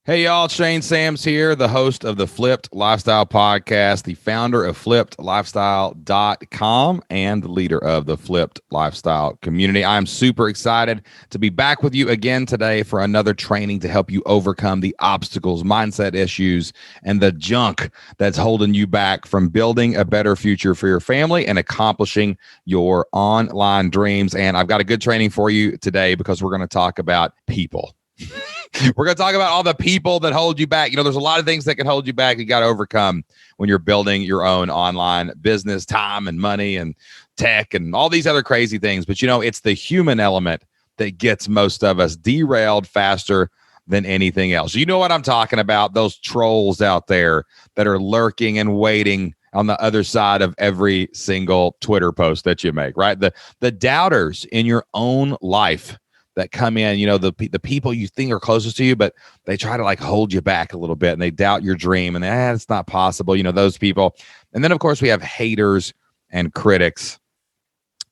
Hey, y'all. It's Shane Sams here, the host of the Flipped Lifestyle Podcast, the founder of flippedlifestyle.com, and the leader of the Flipped Lifestyle community. I'm super excited to be back with you again today for another training to help you overcome the obstacles, mindset issues, and the junk that's holding you back from building a better future for your family and accomplishing your online dreams. And I've got a good training for you today because we're going to talk about people. We're going to talk about all the people that hold you back. You know, there's a lot of things that can hold you back. You got to overcome when you're building your own online business, time and money and tech and all these other crazy things. But, you know, it's the human element that gets most of us derailed faster than anything else. You know what I'm talking about? Those trolls out there that are lurking and waiting on the other side of every single Twitter post that you make, right? The doubters in your own life that come in, you know, the people you think are closest to you, but they try to like hold you back a little bit and they doubt your dream and it's not possible, you know, those people. And then of course we have haters and critics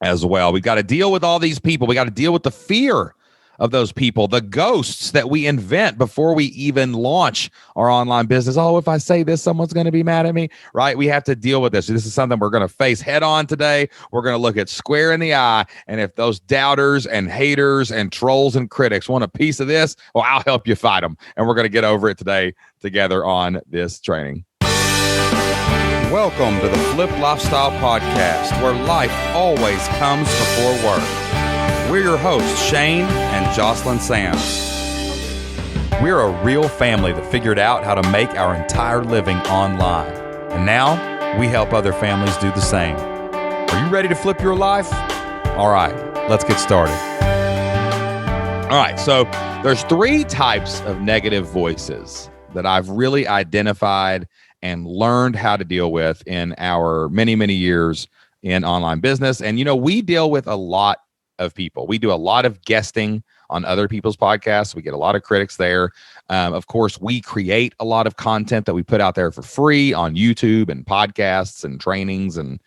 as well. We've got to deal with all these people. We got to deal with the fear of those people, the ghosts that we invent before we even launch our online business. Oh, if I say this, someone's going to be mad at me, right? We have to deal with this. This is something we're going to face head on today. We're going to look at square in the eye. And if those doubters and haters and trolls and critics want a piece of this, well, I'll help you fight them. And we're going to get over it today together on this training. Welcome to the Flip Lifestyle Podcast, where life always comes before work. We're your hosts, Shane and Jocelyn Sams. We're a real family that figured out how to make our entire living online. And now we help other families do the same. Are you ready to flip your life? All right, let's get started. All right, so there's three types of negative voices that I've really identified and learned how to deal with in our many, many years in online business. And, you know, we deal with a lot of people. We do a lot of guesting on other people's podcasts. We get a lot of critics there. Of course, we create a lot of content that we put out there for free on YouTube and podcasts and trainings and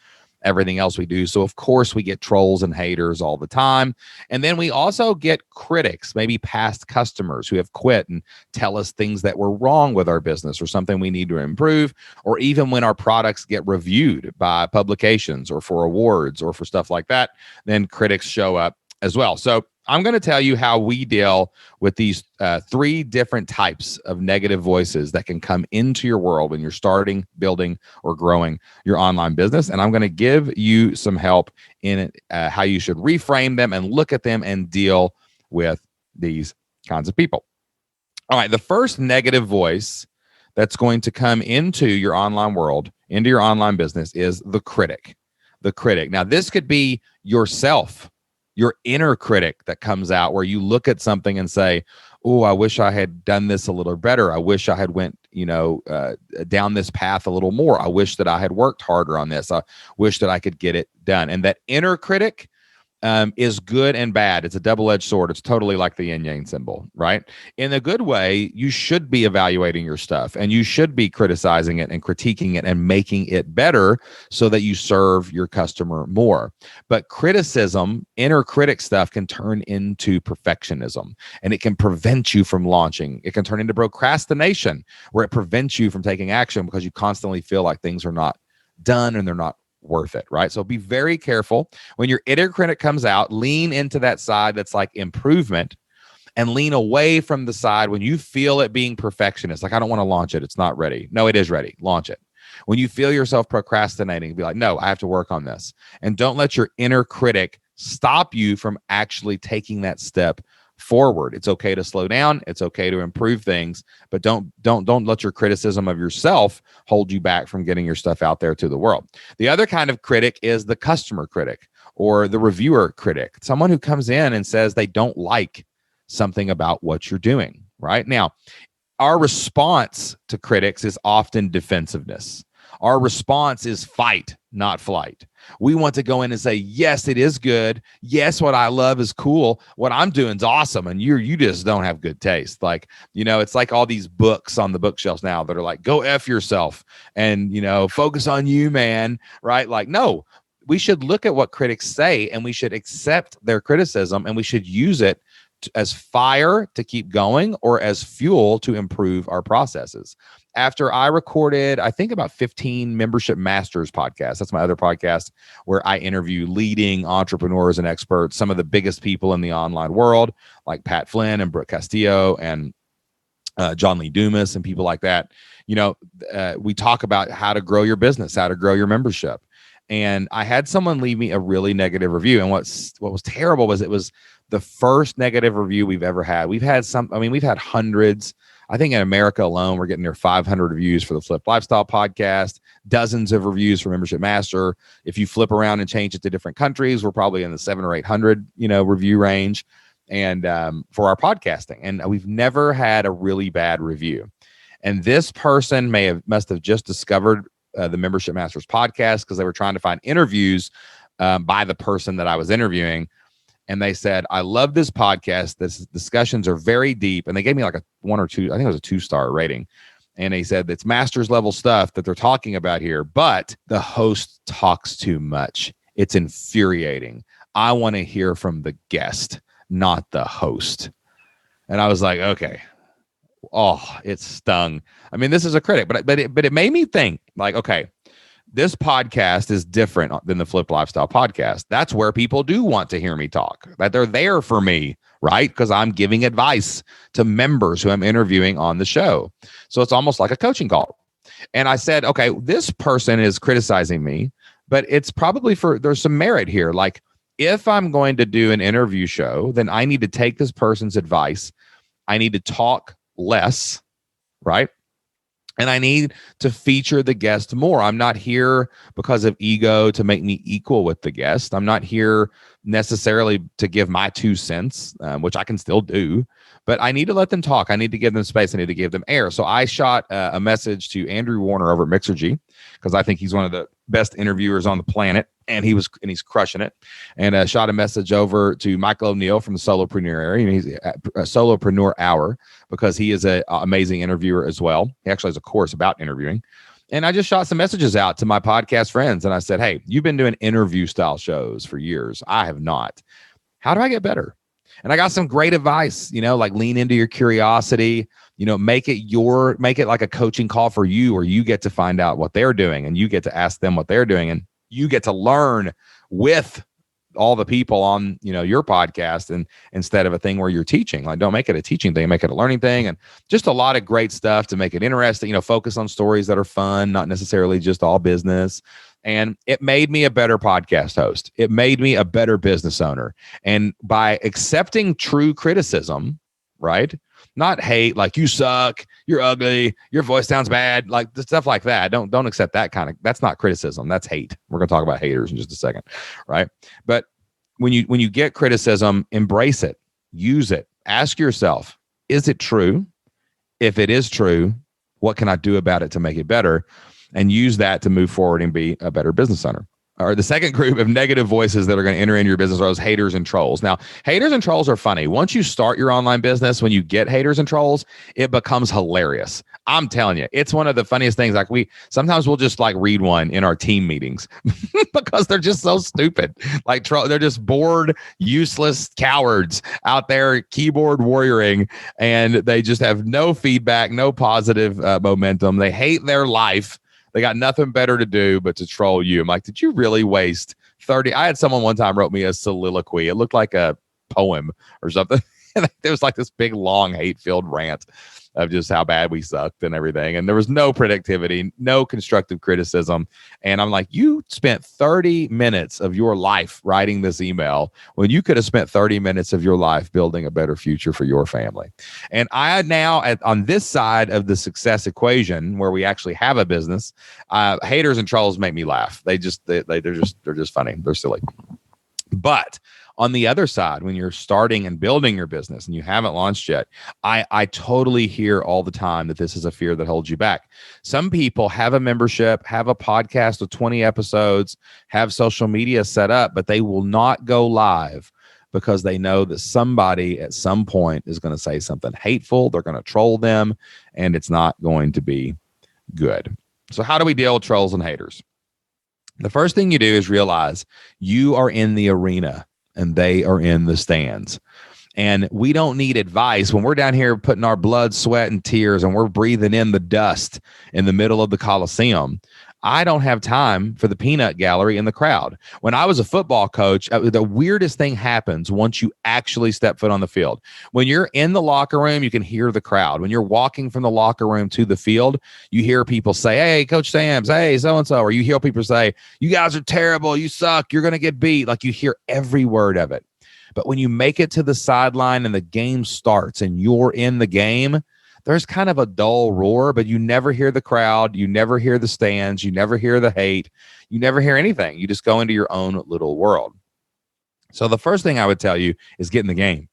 everything else we do. So of course we get trolls and haters all the time. And then we also get critics, maybe past customers who have quit and tell us things that were wrong with our business or something we need to improve, or even when our products get reviewed by publications or for awards or for stuff like that, then critics show up as well. So I'm going to tell you how we deal with these three different types of negative voices that can come into your world when you're starting, building, or growing your online business. And I'm going to give you some help in how you should reframe them and look at them and deal with these kinds of people. All right, the first negative voice that's going to come into your online world, into your online business, is the critic. The critic. Now, this could be yourself, your inner critic that comes out where you look at something and say, oh, I wish I had done this a little better. I wish I had went, down this path a little more. I wish that I had worked harder on this. I wish that I could get it done. And that inner critic is good and bad. It's a double-edged sword. It's totally like the yin-yang symbol, right? In a good way, you should be evaluating your stuff and you should be criticizing it and critiquing it and making it better so that you serve your customer more. But criticism, inner critic stuff, can turn into perfectionism and it can prevent you from launching. It can turn into procrastination where it prevents you from taking action because you constantly feel like things are not done and they're not worth it, right? So be very careful. When your inner critic comes out, lean into that side that's like improvement and lean away from the side when you feel it being perfectionist. Like, I don't want to launch it. It's not ready. No, it is ready. Launch it. When you feel yourself procrastinating, be like, no, I have to work on this. And don't let your inner critic stop you from actually taking that step forward. It's okay to slow down. It's okay to improve things, but don't let your criticism of yourself hold you back from getting your stuff out there to the world. The other kind of critic is the customer critic or the reviewer critic, someone who comes in and says they don't like something about what you're doing. Right now, our response to critics is often defensiveness. Our response is fight, not flight. We want to go in and say, yes, it is good. Yes, what I love is cool. What I'm doing is awesome. And you just don't have good taste. Like, it's like all these books on the bookshelves now that are like, go F yourself and, focus on you, man. Right? Like, no, we should look at what critics say and we should accept their criticism and we should use it as fire to keep going or as fuel to improve our processes. After I recorded, I think about 15 Membership Masters podcasts. That's my other podcast where I interview leading entrepreneurs and experts, some of the biggest people in the online world, like Pat Flynn and Brooke Castillo and John Lee Dumas and people like that. We talk about how to grow your business, how to grow your membership. And I had someone leave me a really negative review. And what was terrible was it was the first negative review we've ever had. We've had hundreds. I think in America alone, we're getting near 500 reviews for the Flip Lifestyle podcast, dozens of reviews for Membership Master. If you flip around and change it to different countries, we're probably in the 700 or 800, review range. And for our podcasting, and we've never had a really bad review. And this person must have just discovered the Membership Masters podcast because they were trying to find interviews by the person that I was interviewing. And they said, I love this podcast. This discussions are very deep. And they gave me like a 1 or 2, I think it was a 2-star rating. And they said it's master's level stuff that they're talking about here, but the host talks too much. It's infuriating. I want to hear from the guest, not the host. And I was like, okay. Oh, it stung. I mean, this is a critic, but it made me think like, okay, this podcast is different than the Flip Lifestyle podcast. That's where people do want to hear me talk, that they're there for me, right? Because I'm giving advice to members who I'm interviewing on the show. So it's almost like a coaching call. And I said, okay, this person is criticizing me, but it's probably there's some merit here. Like if I'm going to do an interview show, then I need to take this person's advice. I need to talk less, right? And I need to feature the guest more. I'm not here because of ego to make me equal with the guest. I'm not here necessarily to give my 2 cents, which I can still do, but I need to let them talk. I need to give them space. I need to give them air. So I shot a message to Andrew Warner over at Mixergy because I think he's one of the best interviewers on the planet, and he's crushing it. And shot a message over to Michael O'Neill from the Solopreneur area. He's a Solopreneur Hour because he is an amazing interviewer as well. He actually has a course about interviewing. And I just shot some messages out to my podcast friends, and I said, hey, you've been doing interview style shows for years. I have not. How do I get better? And I got some great advice, like lean into your curiosity, make it like a coaching call for you, where you get to find out what they're doing and you get to ask them what they're doing, and you get to learn with all the people on, your podcast, and instead of a thing where you're teaching. Like, don't make it a teaching thing, make it a learning thing. And just a lot of great stuff to make it interesting, focus on stories that are fun, not necessarily just all business. And it made me a better podcast host. It made me a better business owner. And by accepting true criticism, right? Not hate, like you suck, you're ugly, your voice sounds bad, like the stuff like that. Don't accept that that's not criticism. That's hate. We're going to talk about haters in just a second, right? But when you get criticism, embrace it, use it. Ask yourself, is it true? If it is true, what can I do about it to make it better? And use that to move forward and be a better business owner. Or the second group of negative voices that are going to enter into your business are those haters and trolls. Now, haters and trolls are funny. Once you start your online business, when you get haters and trolls, it becomes hilarious. I'm telling you, it's one of the funniest things. Like sometimes we'll just like read one in our team meetings because they're just so stupid. Like they're just bored, useless cowards out there keyboard warrioring, and they just have no feedback, no positive momentum. They hate their life. They got nothing better to do but to troll you. I'm like, did you really waste 30? I had someone one time wrote me a soliloquy. It looked like a poem or something. And it was like this big, long, hate-filled rant of just how bad we sucked and everything. And there was no productivity, no constructive criticism. And I'm like, you spent 30 minutes of your life writing this email when you could have spent 30 minutes of your life building a better future for your family. And I now, on this side of the success equation, where we actually have a business, haters and trolls make me laugh. They're just funny. They're silly. But on the other side, when you're starting and building your business and you haven't launched yet, I totally hear all the time that this is a fear that holds you back. Some people have a membership, have a podcast with 20 episodes, have social media set up, but they will not go live because they know that somebody at some point is going to say something hateful. They're going to troll them, and it's not going to be good. So how do we deal with trolls and haters? The first thing you do is realize you are in the arena and they are in the stands. And we don't need advice when we're down here putting our blood, sweat, and tears, and we're breathing in the dust in the middle of the Coliseum. I don't have time for the peanut gallery in the crowd. When I was a football coach, the weirdest thing happens once you actually step foot on the field. When you're in the locker room, you can hear the crowd. When you're walking from the locker room to the field, you hear people say, "Hey, Coach Sams, hey, so-and-so," or you hear people say, "You guys are terrible. You suck. You're going to get beat." Like, you hear every word of it. But when you make it to the sideline and the game starts and you're in the game, there's kind of a dull roar, but you never hear the crowd. You never hear the stands. You never hear the hate. You never hear anything. You just go into your own little world. So the first thing I would tell you is get in the game,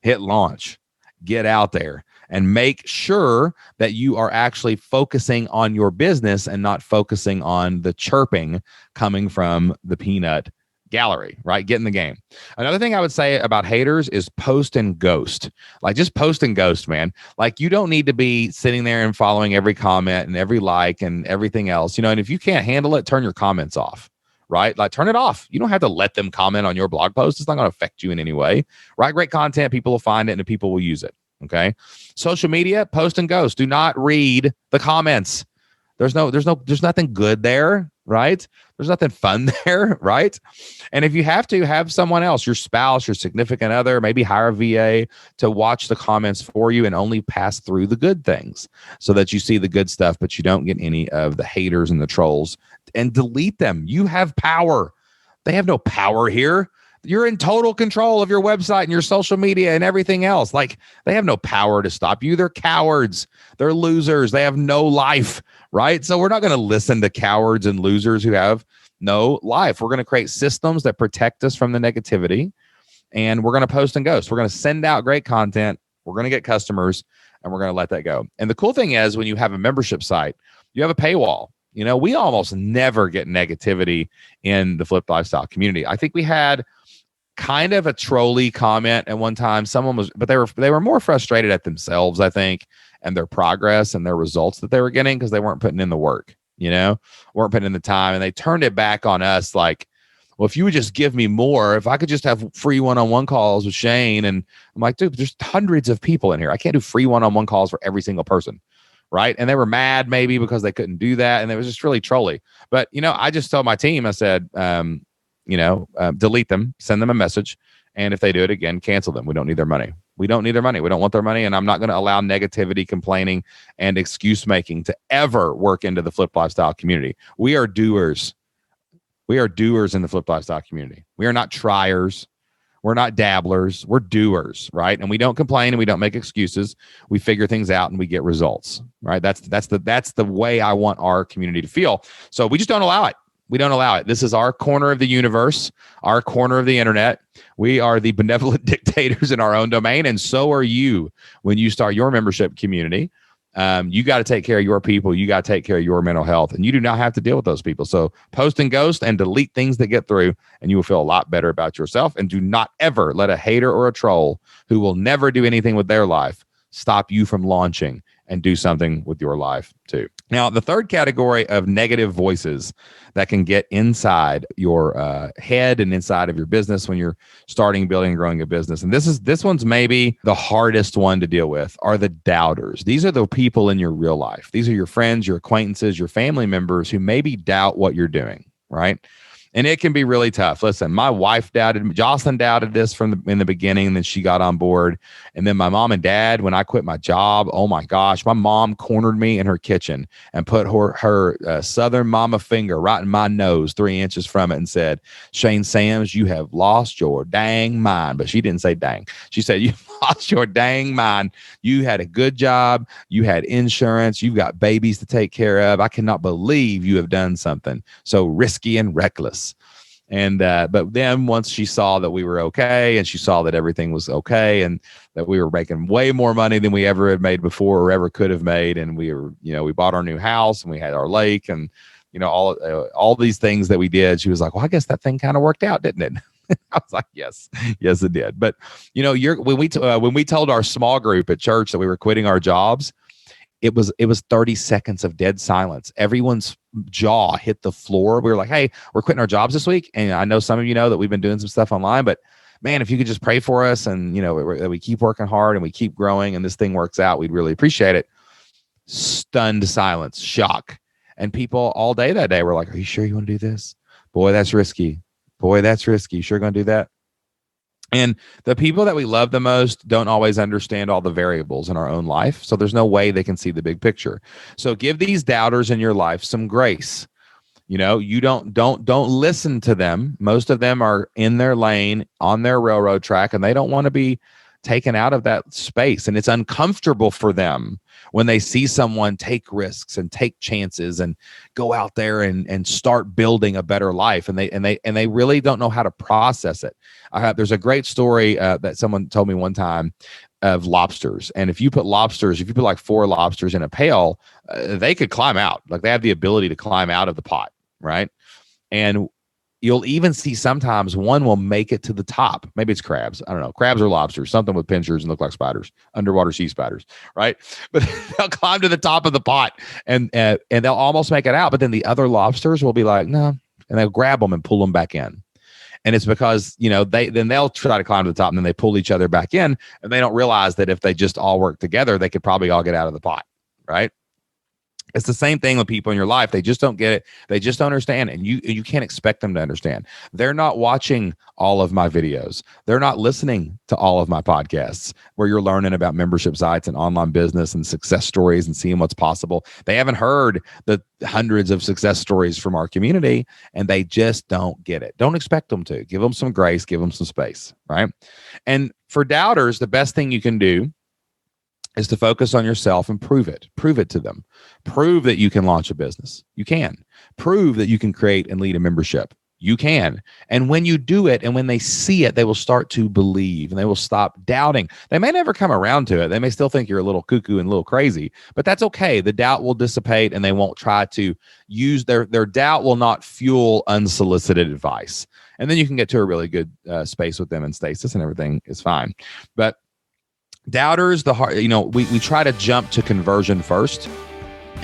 hit launch, get out there, and make sure that you are actually focusing on your business and not focusing on the chirping coming from the peanut gallery, right? Get in the game. Another thing I would say about haters is post and ghost. Like, just post and ghost, man. Like, you don't need to be sitting there and following every comment and every like and everything else, and if you can't handle it, turn your comments off, right? Like, turn it off. You don't have to let them comment on your blog post. It's not going to affect you in any way, right? Great content. People will find it and people will use it. Okay. Social media, post and ghost. Do not read the comments. There's nothing good there, right? There's nothing fun there, right? And if you have to, have someone else, your spouse, your significant other, maybe hire a VA to watch the comments for you and only pass through the good things so that you see the good stuff, but you don't get any of the haters and the trolls, and delete them. You have power. They have no power here. You're in total control of your website and your social media and everything else. Like, they have no power to stop you. They're cowards. They're losers. They have no life, right? So we're not going to listen to cowards and losers who have no life. We're going to create systems that protect us from the negativity, and we're going to post and ghost. We're going to send out great content. We're going to get customers, and we're going to let that go. And the cool thing is, when you have a membership site, you have a paywall. We almost never get negativity in the Flipped Lifestyle community. I think we had kind of a trolly comment at one time. Someone was, but they were more frustrated at themselves, I think, and their progress and their results that they were getting, because they weren't putting in the work, weren't putting in the time, and they turned it back on us. Like, well, if you would just give me more, if I could just have free one-on-one calls with Shane. And I'm like, dude, there's hundreds of people in here. I can't do free one-on-one calls for every single person. Right. And they were mad maybe because they couldn't do that. And it was just really trolly. But, I just told my team, I said, delete them, send them a message. And if they do it again, cancel them. We don't need their money. We don't need their money. We don't want their money. And I'm not going to allow negativity, complaining, and excuse making to ever work into the Flipped Lifestyle community. We are doers. We are doers in the Flipped Lifestyle community. We are not triers. We're not dabblers. We're doers, right? And we don't complain and we don't make excuses. We figure things out and we get results, right? That's the way I want our community to feel. So we just don't allow it. We don't allow it. This is our corner of the universe, our corner of the internet. We are the benevolent dictators in our own domain, and so are you when you start your membership community. You got to take care of your people. You got to take care of your mental health, and you do not have to deal with those people. So post and ghost and delete things that get through, and you will feel a lot better about yourself. And do not ever let a hater or a troll who will never do anything with their life stop you from launching and do something with your life too. Now, the third category of negative voices that can get inside your head and inside of your business when you're starting, building, and growing a business, and this one's maybe the hardest one to deal with, are the doubters. These are the people in your real life. These are your friends, your acquaintances, your family members who maybe doubt what you're doing, right? And it can be really tough. Listen, my wife doubted, Jocelyn doubted this in the beginning, and then she got on board. And then my mom and dad, when I quit my job, oh my gosh, my mom cornered me in her kitchen and put her Southern mama finger right in my nose, 3 inches from it, and said, "Shane Sams, you have lost your dang mind." But she didn't say dang. She said, "You've lost your dang mind. You had a good job. You had insurance. You've got babies to take care of. I cannot believe you have done something so risky and reckless." And but then once she saw that we were okay, and she saw that everything was okay, and that we were making way more money than we ever had made before or ever could have made, and we were, we bought our new house and we had our lake, and all these things that we did, she was like, "Well, I guess that thing kind of worked out, didn't it?" I was like, yes, it did. But when we told our small group at church that we were quitting our jobs, it was 30 seconds of dead silence. Everyone's jaw hit the floor. We were like, "Hey, we're quitting our jobs this week." And I know some of you know that we've been doing some stuff online, but man, if you could just pray for us and, we keep working hard and we keep growing and this thing works out, we'd really appreciate it. Stunned silence, shock. And people all day that day were like, are you sure you want to do this? Boy, that's risky. Boy, that's risky. You sure going to do that? And the people that we love the most don't always understand all the variables in our own life. So there's no way they can see the big picture. So give these doubters in your life some grace. You don't listen to them. Most of them are in their lane on their railroad track, and they don't want to be taken out of that space. And it's uncomfortable for them when they see someone take risks and take chances and go out there and start building a better life. And they really don't know how to process it. There's a great story that someone told me one time of lobsters. And if you put like 4 lobsters in a pail, they could climb out. Like they have the ability to climb out of the pot, right? And you'll even see sometimes one will make it to the top. Maybe it's crabs. I don't know. Crabs or lobsters, something with pinchers and look like spiders, underwater sea spiders, right? But they'll climb to the top of the pot and they'll almost make it out. But then the other lobsters will be like, no, and they'll grab them and pull them back in. And it's because, they'll try to climb to the top and then they pull each other back in, and they don't realize that if they just all work together, they could probably all get out of the pot, right? It's the same thing with people in your life. They just don't get it. They just don't understand. And you can't expect them to understand. They're not watching all of my videos. They're not listening to all of my podcasts where you're learning about membership sites and online business and success stories and seeing what's possible. They haven't heard the hundreds of success stories from our community, and they just don't get it. Don't expect them to. Give them some grace. Give them some space, right? And for doubters, the best thing you can do is to focus on yourself and prove it. Prove it to them. Prove that you can launch a business. You can. Prove that you can create and lead a membership. You can. And when you do it and when they see it, they will start to believe and they will stop doubting. They may never come around to it. They may still think you're a little cuckoo and a little crazy, but that's okay. The doubt will dissipate and they won't try to use their doubt will not fuel unsolicited advice. And then you can get to a really good space with them in stasis and everything is fine. But doubters, we try to jump to conversion first,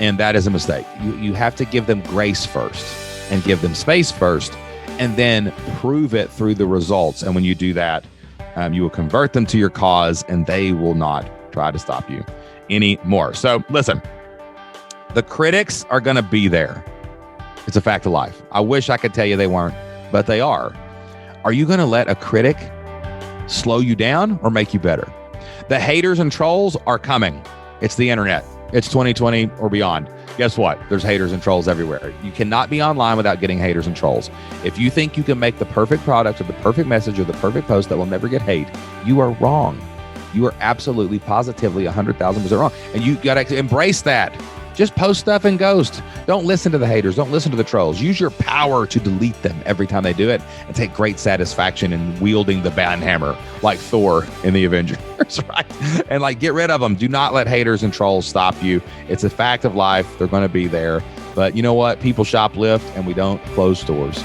and that is a mistake. You have to give them grace first and give them space first, and then prove it through the results. And when you do that, you will convert them to your cause, and they will not try to stop you anymore. So listen, the critics are going to be there. It's a fact of life. I wish I could tell you they weren't, but they are. Are you going to let a critic slow you down or make you better? The haters and trolls are coming. It's the internet. It's 2020 or beyond. Guess what? There's haters and trolls everywhere. You cannot be online without getting haters and trolls. If you think you can make the perfect product or the perfect message or the perfect post that will never get hate, you are wrong. You are absolutely, positively 100,000% wrong. And you got to embrace that. Just post stuff and ghost. Don't listen to the haters. Don't listen to the trolls. Use your power to delete them every time they do it, and take great satisfaction in wielding the banhammer like Thor in the Avengers, right? And get rid of them. Do not let haters and trolls stop you. It's a fact of life. They're going to be there. But you know what? People shoplift and we don't close stores.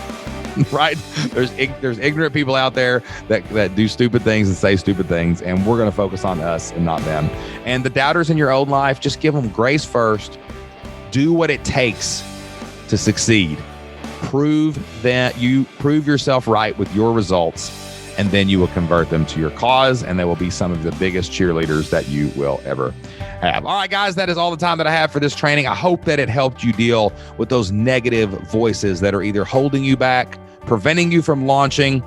Right? There's ignorant people out there that do stupid things and say stupid things, and we're going to focus on us and not them. And the doubters in your own life, just give them grace first. Do what it takes to succeed. Prove yourself right with your results, and then you will convert them to your cause, and they will be some of the biggest cheerleaders that you will ever have. All right, guys, that is all the time that I have for this training. I hope that it helped you deal with those negative voices that are either holding you back, preventing you from launching,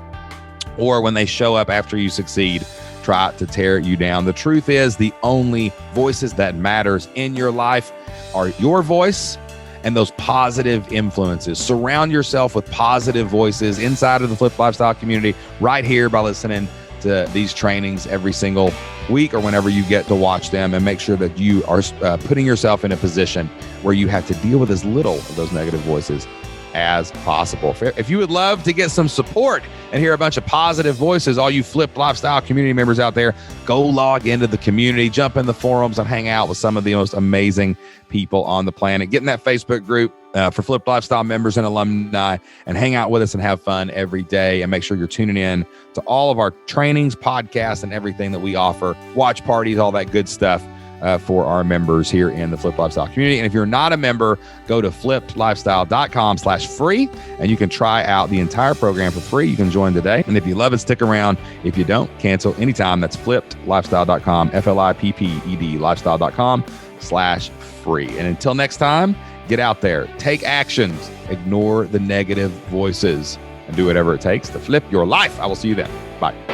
or when they show up after you succeed, try to tear you down. The truth is, the only voices that matters in your life are your voice and those positive influences. Surround yourself with positive voices inside of the Flipped Lifestyle community right here by listening to these trainings every single week or whenever you get to watch them, and make sure that you are putting yourself in a position where you have to deal with as little of those negative voices as possible. If you would love to get some support and hear a bunch of positive voices, all you Flipped Lifestyle community members out there, go log into the community, jump in the forums, and hang out with some of the most amazing people on the planet. Get in that Facebook group for Flipped Lifestyle members and alumni, and hang out with us and have fun every day. And make sure you're tuning in to all of our trainings, podcasts, and everything that we offer, watch parties, all that good stuff, for our members here in the Flipped Lifestyle community. And if you're not a member, go to flippedlifestyle.com/free, and you can try out the entire program for free. You can join today. And if you love it, stick around. If you don't, cancel anytime. That's flippedlifestyle.com, FLIPPED, lifestyle.com/free. And until next time, get out there, take actions, ignore the negative voices, and do whatever it takes to flip your life. I will see you then. Bye.